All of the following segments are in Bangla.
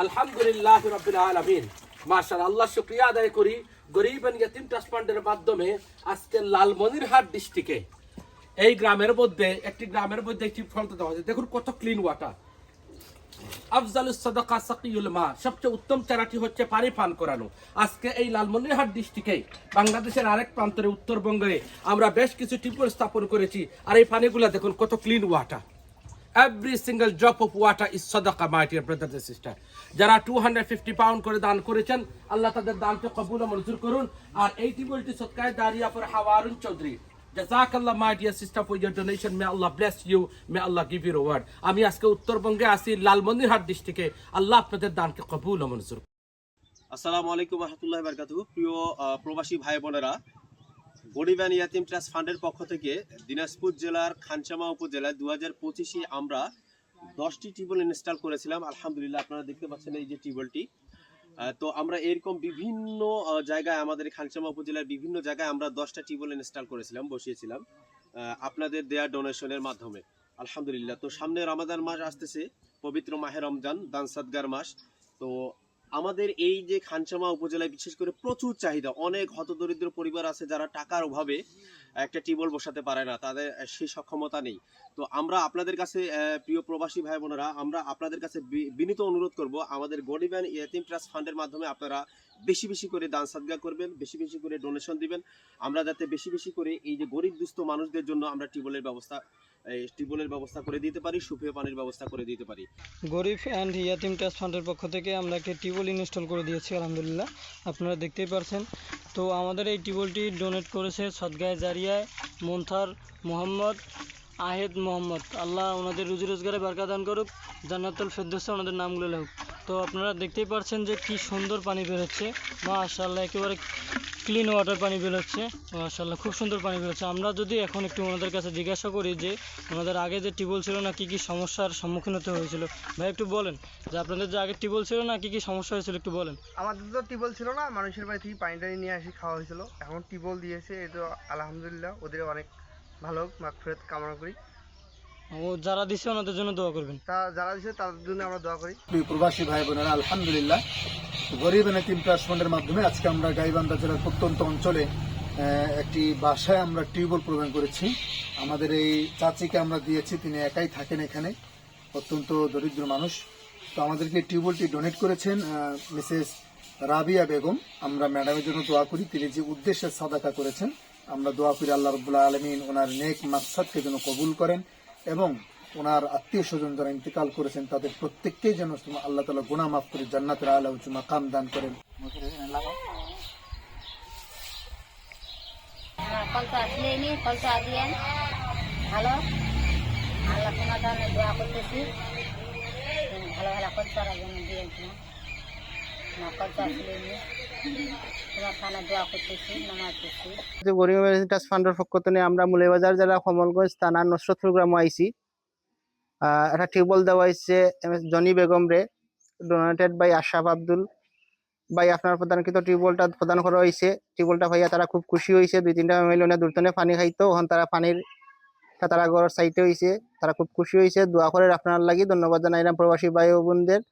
আলহামদুলিল্লাহ রাব্বিল আলামিন। মাশাআল্লাহ, আল্লাহ শুকরিয়া আদায় করি গরিব এন্ড ইয়তিম ট্রাস্ট ফান্ডের মাধ্যমে আজকে লালমনিরহাট ডিস্ট্রিক্টে এই গ্রামের মধ্যে একটি ফলতে দেওয়া হয়েছে। দেখুন কত ক্লিন ওয়াটার। আফজালুস সাদাকা সাকিউল মা, সবচেয়ে উত্তম চারাটি হচ্ছে পানি পান করানো। আজকে এই লালমনিরহাট ডিস্ট্রিক্টে বাংলাদেশের আরেক প্রান্তের উত্তরবঙ্গে আমরা বেশ কিছু টিউবওয়েল স্থাপন করেছি। আর এই পানিগুলো দেখুন কত clean water. Every single drop of water is sadaqah, my dear brothers and sisters. যারা 250 পাউন্ড করে দান করেছেন, আল্লাহ তাদের দানকে কবুল ও মঞ্জুর করুন। আর এই টিউবওয়েলটি সদকায়ে জারিয়া ফর হাওয়ারুন চৌধুরী। জাযাকাল্লাহ my dear sister for your donation. May Allah bless you. May Allah give you reward. আমি আজকে উত্তরবঙ্গে আছি লালমনিরহাট ডিস্ট্রিক্টে। আল্লাহ আপনাদের দানকে কবুল ও মঞ্জুর। আসসালামু আলাইকুম রহমতুল্লাহি ওয়া বারাকাতুহু। প্রিয় প্রবাসী ভাই বোনেরা, গরিব এন্ড ইয়াতিম ট্রাস্ট ফান্ডের পক্ষ থেকে দিনাজপুর জেলার খানসামা উপজেলায় 2025-এ আমরা 10টি টিউবওয়েল ইনস্টল করেছিলাম। আলহামদুলিল্লাহ, আপনারা দেখতে পাচ্ছেন এই যে টিউবওয়েলটি। তো আমরা এরকম বিভিন্ন জায়গায়, আমাদের খানসামা উপজেলার বিভিন্ন জায়গায় আমরা 10টা টিউবওয়েল ইনস্টল করেছিলাম, বসিয়েছিলাম আপনাদের দেয়া ডোনেশনের মাধ্যমে। আলহামদুলিল্লাহ। তো সামনে রমাদান মাস আসতেছে, পবিত্র মাহে রমজান, দান সাদগার মাস। তো আমাদের এই যে খানসামা উপজেলায় বিশেষ করে প্রচুর চাহিদা, অনেক হতদরিদ্র পরিবার আছে যারা টাকার অভাবে একটা টিউবওয়েল বসাতে পারে না, তাদের সেই সক্ষমতা নেই। তো আমরা আপনাদের কাছে, প্রিয় প্রবাসী ভাই বোনেরা, আমরা আপনাদের কাছে বিনীত অনুরোধ করব, আমাদের গরিব এন্ড ইয়াতিম ট্রাস্ট ফান্ডের মাধ্যমে আপনারা বেশি বেশি করে দান সাদগা করবেন, বেশি বেশি করে ডোনেশন দিবেন। আমরা যাতে বেশি বেশি করে এই যে গরিব দুস্থ মানুষদের জন্য আমরা টিউবওয়েলের ব্যবস্থা করে দিতে পারি, সুপেয় পানির ব্যবস্থা করে দিতে পারি। গরিব অ্যান্ড ইয়াতিম ট্রাস্ট ফান্ডের পক্ষ থেকে আমরা একটি টিউবওয়েল ইনস্টল করে দিয়েছি আলহামদুলিল্লাহ, আপনারা দেখতেই পারছেন। তো আমাদের এই টিউবওয়েলটি ডোনেট করেছে সদগায়ে জারিয়ায় মুনতার মোহাম্মদ আহেদ মোহাম্মদ। আল্লাহ ওনাদের রুজি রোজগারে বারকা দান করুক, জান্নাতুল ফেরদৌসে ওনাদের নামগুলো লেখুক। তো আপনারা দেখতেই পারছেন যে কি সুন্দর পানি বের হচ্ছে, মাশাআল্লাহ, একেবারে ক্লিন ওয়াটার পানি বের হচ্ছে, মাশাআল্লাহ, খুব সুন্দর পানি বের হচ্ছে। আমরা যদি এখন একটু ওনাদের কাছে জিজ্ঞাসা করি যে ওনাদের আগে যে টিউবওয়েল ছিল না, কী কী সমস্যার সম্মুখীন হতে হয়েছিল, ভাই একটু বলেন যে আপনাদের যে আগে টিউবওয়েল ছিল না, কী কী সমস্যা হয়েছিল একটু বলেন। আমাদের তো টিউবওয়েল ছিল না, মানুষের বাড়ি থেকে পানি টানি নিয়ে আসি খাওয়া হয়েছিল। এখন টিউবওয়েল দিয়েছে, এই তো আলহামদুলিল্লাহ, ওদের অনেক ভালো মাগফিরাত কামনা করি। ও যারা দিছে ওনাদের জন্য দোয়া করবেন। যারা দিচ্ছে তাদের জন্য আমরা দোয়া করি। প্রবাসী ভাই বোনেরা, আলহামদুলিল্লাহ, গরিব এন্ড ইয়াতিম ট্রাস্ট ফান্ডের মাধ্যমে আজকে আমরা গাইবান্ধা জেলার প্রত্যন্ত অঞ্চলে একটি বাসায় আমরা টিউবওয়েল প্রদান করেছি। আমাদের এই চাচিকে আমরা দিয়েছি, তিনি একাই থাকেন এখানে, অত্যন্ত দরিদ্র মানুষ। তো আমাদেরকে টিউবওয়েলটি ডোনেট করেছেন মিসেস রাবিয়া বেগম। আমরা ম্যাডামের জন্য দোয়া করি, তিনি যে উদ্দেশ্যে সাদাকা করেছেন, আমরা দোয়া করি আল্লাহ রাব্বুল আলামিন ওনার নেক মাকসাদকে যেন কবুল করেন এবং ওনার আত্মীয় স্বজন যারা ইন্তেকাল করেছেন তাদের প্রত্যেককেই যেন আল্লাহ তাআলা গুনাহ মাফ করে জান্নাতের আলা উঁচু মাকাম দান করেন। কলটা আসলে নি কলটা দিয়েন ভালো, আল্লাহ তোমার জন্য দোয়া করতেছি, ভালো ভালো কলটার জন্য দিয়েছি না, কলটা আসলে নি তোমার কানে দোয়া করতেছি, নামাজ পড়ছি। গরিব ট্রাস্ট ফান্ডের পক্ষ থেকে আমরা মুলেবাজার জেলা কমলগঞ্জ থানা নসরতপুর গ্রামে আইছি। একটা টিউবওয়েল দেওয়া হয়েছে জনি বেগম রে, ডোনেটেড বাই আশরাফ আব্দুল ভাই। আপনার প্রদানকৃত টিউবওয়েলটা প্রদান করা হয়েছে। টিউবওয়েলটা ভাইয়া তারা খুব খুশি হয়েছে, 2-3টা ফ্যামিলি দূরতনে পানি খাইতো, এখন তারা পানির তারা ঘর সাইটে হয়েছে, তারা খুব খুশি হয়েছে। দোয়া করে আপনার লাগি ধন্যবাদ জানাইলাম প্রবাসী ভাই ও বোনদের।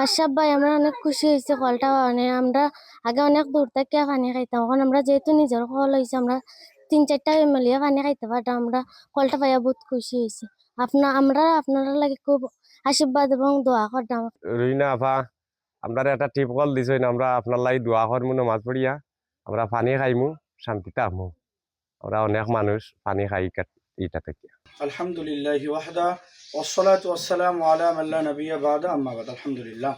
আশরাফ ভাই, আমরা অনেক খুশি হয়েছি কলটা পানি। আমরা আগে অনেক দূর থেকে পানি খাইতাম, এখন আমরা যেহেতু নিজের কল হয়েছে, আমরা 3-4টা ফ্যামিলি পানি খাইতে পারতাম। আমরা কলটা পাইয়া বহুত খুশি হয়েছি। আমরা আপনারা লাগে খুব আশীর্বাদ এবং দোয়া করতাম। রুইনা আপা, আমরা একটা টিউবওয়েল দিছই না, আমরা আপনার লাগি দোয়া করমু, নামাজ পড়িয়া আমরা পানি খাইমু, শান্তিতে আমু। আমরা অনেক মানুষ পানি খাই এটা থেকে। আলহামদুলিল্লাহি ওয়াহদা ওয়াসসালাতু ওয়াসসালামু আলা মান লা নাবিয়্যা বা'দা, আম্মা বা'দ। আলহামদুলিল্লাহ,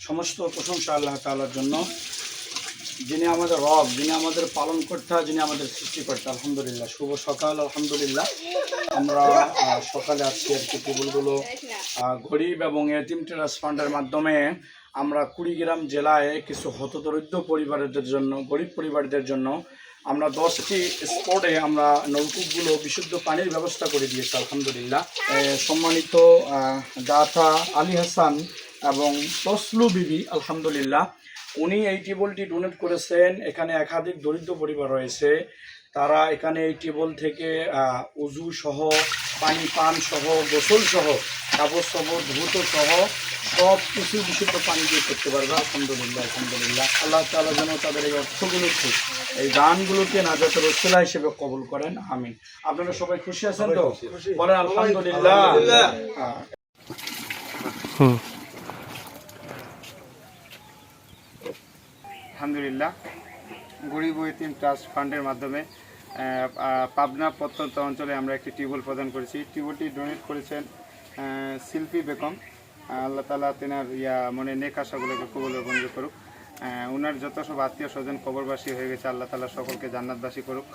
সমস্ত প্রশংসা আল্লাহ তাআলার জন্য, যিনি আমাদের রব, যিনি আমাদের পালনকর্তা, যিনি আমাদের সৃষ্টিকর্তা। আলহামদুলিল্লাহ, শুভ সকাল। আলহামদুলিল্লাহ, আমরা সকালে আজকে আর কি টিউবওয়েলগুলো গরিব এবং ইয়াতিম ট্রাস্ট ফান্ডের মাধ্যমে আমরা কুড়িগ্রাম জেলায় কিছু হতদরিদ্র পরিবারদের জন্য, গরিব পরিবারদের জন্য আমরা 10টি স্পটে আমরা নলকূপগুলো বিশুদ্ধ পানির ব্যবস্থা করে দিয়েছি। আলহামদুলিল্লাহ, সম্মানিত দাতা আলী হাসান এবং তসলু বিবি, আলহামদুলিল্লাহ, উনি এই টিউবওয়েলটি ডোনেট করেছেন। এখানে একাধিক দরিদ্র পরিবার রয়েছে, তারা এখানে এই টিউবওয়েল থেকে উজু সহ, পানি পান সহ, গোসল সহ কাপড় সাপড় ধুতো সহ সব কিছু বিশুদ্ধ পানি দিয়ে করতে পারবে। আলহামদুলিল্লাহ আলহামদুলিল্লাহ। আল্লাহ তাআলা যেন তাদের এই অর্থগুলোকে, এই দানগুলোকে নাজাতের ওসিলা হিসেবে কবুল করেন, আমিন। আপনারা সবাই খুশি আছেন তো? বলেন আলহামদুলিল্লাহ। আলহামদুলিল্লাহ, গরিব ও ইতিম ট্রাস্ট ফান্ডের মাধ্যমে পাবনা প্রত্যন্ত অঞ্চলে আমরা একটি টিউবওয়েল প্রদান করেছি। টিউবওয়েলটি ডোনেট করেছেন শিল্পী বেগম। আল্লাহ তাআলা তেনার মনে নেক আশাগুলোকে কবুল ও মঞ্জুর করুক। ওনার যত সব আত্মীয় স্বজন কবরবাসী হয়ে গেছে, আল্লাহ তাআলা সকলকে জান্নাতবাসী করুক।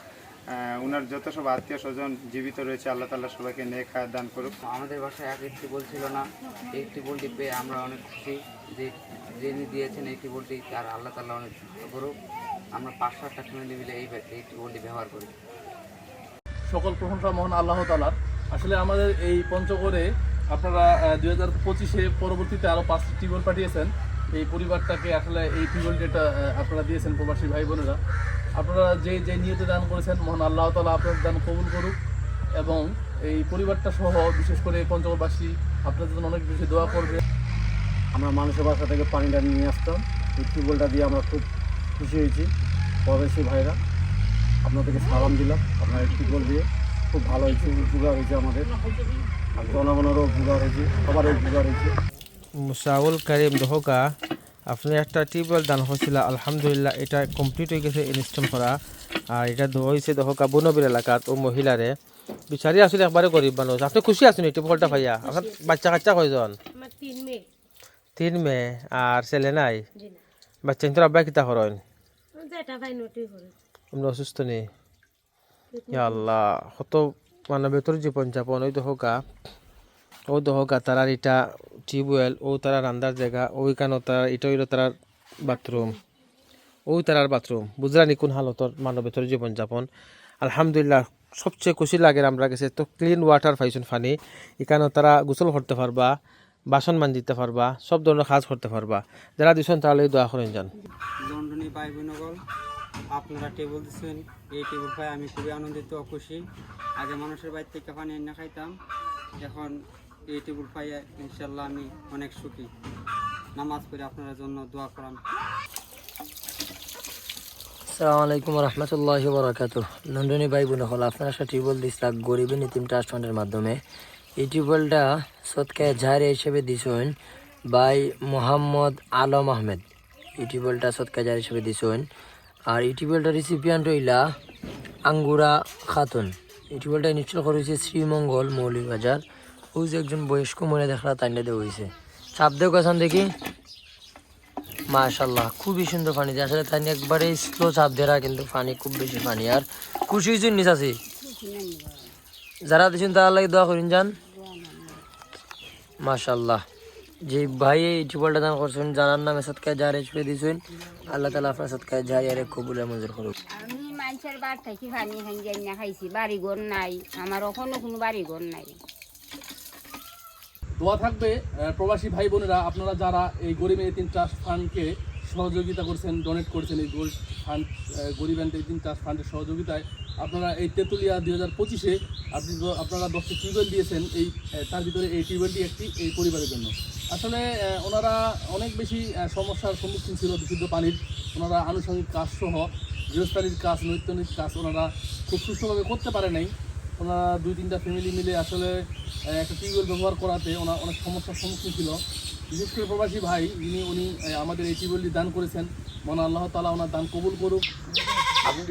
ওনার যত সব আত্মীয় স্বজন জীবিত রয়েছে, আল্লাহ তাআলা সবাইকে নেক হায়াত দান করুক। আমাদের বাসায় আগে টিউবওয়েল ছিল না, এই টিউবওয়েলটি পেয়ে আমরা অনেক খুশি যে যিনি দিয়েছেন এই টিউবওয়েলটি, তার আল্লাহ তাআলা অনেক করুক। আমরা 5-7টা ফ্যামিলি মিলে এই টিউবওয়েলটি ব্যবহার করি। সকল প্রশংসা মহান আল্লাহ তাআলার। আসলে আমাদের এই পঞ্চগড়ে আপনারা 2025-এ পরবর্তীতে আরও 5টি টিউবওয়েল পাঠিয়েছেন। এই পরিবারটাকে আসলে এই টিউবওয়েল যেটা আপনারা দিয়েছেন প্রবাসী ভাই বোনেরা, আপনারা যে নিয়তে দান করেছেন, মহান আল্লাহ তাআলা আপনাদের দান কবুল করুক এবং এই পরিবারটা সহ বিশেষ করে এই পঞ্চগড়বাসী আপনাদের জন্য অনেক বেশি দোয়া করবে। আমরা মানুষের বাসা থেকে পানিটা নিয়ে আসতাম, এই টিউবওয়েলটা দিয়ে আমরা খুব খুশি হয়েছি। প্রবাসী ভাইরা আপনাদেরকে সালাম দিলাম। আপনার এই টিউবওয়েল দিয়ে খুব ভালো হয়েছে, উপকার হয়েছে আমাদের, আর জনগণেরও উপকার হয়েছে, সবারও উপকার হয়েছে। মুসাউল করিম দহকা আপনি একটা টিউবওয়েল দান হয়েছিল, আলহামদুলিল্লাহ এটা কমপ্লিট হয়ে গেছে ইনস্টল করা। আর এটা হয়েছে দহকা বনবীর এলাকাত ও মহিলারে বিচারি আসলে একবারে গরিব মানুষ। আপনি খুশি আছেন এই টিউবওয়েলটা পাইয়া? আপনার বাচ্চা কাচ্চা কয়জন? 3 মেয়ে আর ছেলে নাই? বাচ্চা কিন্তু আব্বা কিতা করেন? আমরা অসুস্থ নেই। ইয়া আল্লাহ, কত মানবেতর জীবনযাপন। ওই দহকা তারার এটা টিউবওয়েল, ও তারা রান্দার জায়গা, ওইখানে তারা এটা হইল তারার বাথরুম, ওই তারার বাথরুম। বুঝলানি কোন হালতর মানবেতর জীবনযাপন। আলহামদুলিল্লাহ, সবচেয়ে খুশি লাগে আমরা গেছে তো ক্লিন ওয়াটার পাইছেন পানি। এখানে তারা গোসল করতে পারবা, বাসন মানজিতে পারবা, সব ধরনের কাজ করতে পারবা। যারা দিচ্ছেন তাহলে দোয়া করেন যান। লন্ডনী ভাই বোনগল, আপনারা টেবিল দিচ্ছেন, এই টেবিল পাই আমি খুবই আনন্দিত ও খুশি। আগে মানুষের বাড়ি থেকে পানি এনে খাইতাম, এখন এই টেবিল পাই ইনশাল্লাহ আমি অনেক সুখী। নামাজ পড়ে আপনার জন্য দোয়া করান। আসসালামু আলাইকুম রহমতুল্লাহ বরাকাতুহ। লন্ডনী ভাই বোন হল আপনারা একটা টিউবওয়েল দিচ্ছিলাম গরিব ইতিম ট্রাস্ট ফান্ডের মাধ্যমে। এই টিউবওয়েলটা সৎকায় জারিয়া হিসেবে দিছেন ভাই মোহাম্মদ আলম আহমেদ। এই টিউবওয়েলটা সৎকায় জারিয়া হিসেবে দিছেন। আর এই টিউবওয়েলটা রিসিপিয়ান্ট হইলা আঙ্গুরা খাতুন। এই টিউবওয়েলটা ইনস্টল করেছে শ্রীমঙ্গল মৌলভীবাজার। ওই যে একজন বয়স্ক মহিলা দেখলা তাইন্ডা দেওয়া হয়েছে। চাপ দেও কাছান দেখি, মাশাল্লাহ খুবই সুন্দর পানি দিয়ে। আসলে তাই একবারে স্লো চাপ দেরা, কিন্তু পানি খুব বেশি পানি। আর খুশি হয়েছেন নিচ আছে যারা দিচ্ছেন তারা লাগে দোয়া করেন যান। মাশাল্লাহ, যে ভাই এই টিউবওয়েলটা দান করছেন জানার নামে সৎকায় জারিয়া হিসেবে দিয়েছেন, আল্লাহ তাআলা আপনার সৎকায় জারিয়ারে কবুল মঞ্জুর করুক। আমি মানুষের বাড়ি থেকে পানি না খাইছি, বাড়ি ঘর নাই আমার, ওখানে কোনো বাড়ি ঘর নাই। দোয়া থাকবে প্রবাসী ভাই বোনেরা, আপনারা যারা এই গরিব এতিম ট্রাস্ট ফান্ডকে সহযোগিতা করছেন, ডোনেট করছেন, এই ফান্ড গরিব এতিম ট্রাস্ট ফান্ডের সহযোগিতায় আপনারা এই তেঁতুলিয়া 2025-এ আপনারা 10টি টিউবওয়েল দিয়েছেন। তার ভিতরে এই টিউবওয়েলটি একটি এই পরিবারের জন্য। আসলে ওনারা অনেক বেশি সমস্যার সম্মুখীন ছিল বিশুদ্ধ পানির। ওনারা আনুষঙ্গিক কাজ সহ গৃহস্থালির কাজ, নৈত্যনিক কাজ ওনারা খুব সুষ্ঠুভাবে করতে পারে নাই। ওনারা 2-3টা ফ্যামিলি মিলে আসলে একটা টিউবওয়েল ব্যবহার করাতে ওনার অনেক সমস্যার সম্মুখীন ছিল। বিশেষ করে প্রবাসী ভাই উনি আমাদের এই টিউবওয়েলটি দান করেছেন, মহান আল্লাহ তাআলা ওনার দান কবুল করুক। আপনি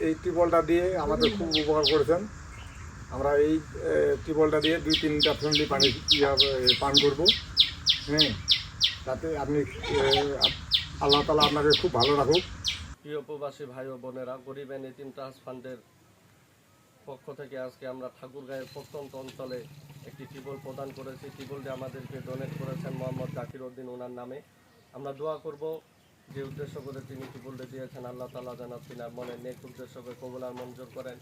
এই টিউবওয়েলটা দিয়ে আমাদের খুব উপকার করেছেন। আমরা এই টিউবওয়েলটা দিয়ে 2-3টা ফ্যামিলি পান করব। হ্যাঁ, তাতে আপনি আল্লাহ তাআলা আপনাকে খুব ভালো রাখুক। প্রিয় প্রবাসী ভাই ও বোনেরা, গরিব এতিম ট্রাস্ট ফান্ডের পক্ষ থেকে আজকে আমরা ঠাকুরগাঁয়ের প্রত্যন্ত অঞ্চলে একটি টিউবওয়েল প্রদান করেছি। টিউবওয়েলটি আমাদেরকে ডোনেট করেছেন মোহাম্মদ জাকির উদ্দিন, ওনার নামে। আমরা দোয়া করব যে উদ্দেশ্য করে তিনি টিউবওয়েলটি দিয়েছেন, আল্লাহ তাআলা যেন তিনার মনে নেক উদ্দেশ্যকে কবুল আর মঞ্জুর করেন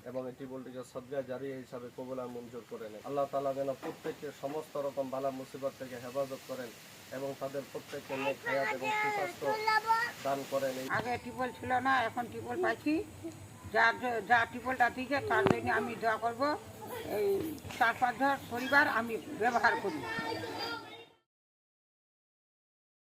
এবং এই টিউবওয়েলটিকে সদকা জারিয়া হিসাবে কবুল আর মঞ্জুর করে নেন। আল্লাহ তাআলা যেন প্রত্যেককে সমস্ত রকম বালা মুসিবত থেকে হেফাজত করেন এবং তাদের প্রত্যেককে নেক হায়াত এবং সুস্বাস্থ্য দান করেন। আগে টিউবওয়েল ছিল না, এখন টিউবওয়েল পাইছি। যা টিউবওয়েলটা দিকে তার জন্য আমি দোয়া করবো এই 4-5 পরিবার আমি ব্যবহার করি।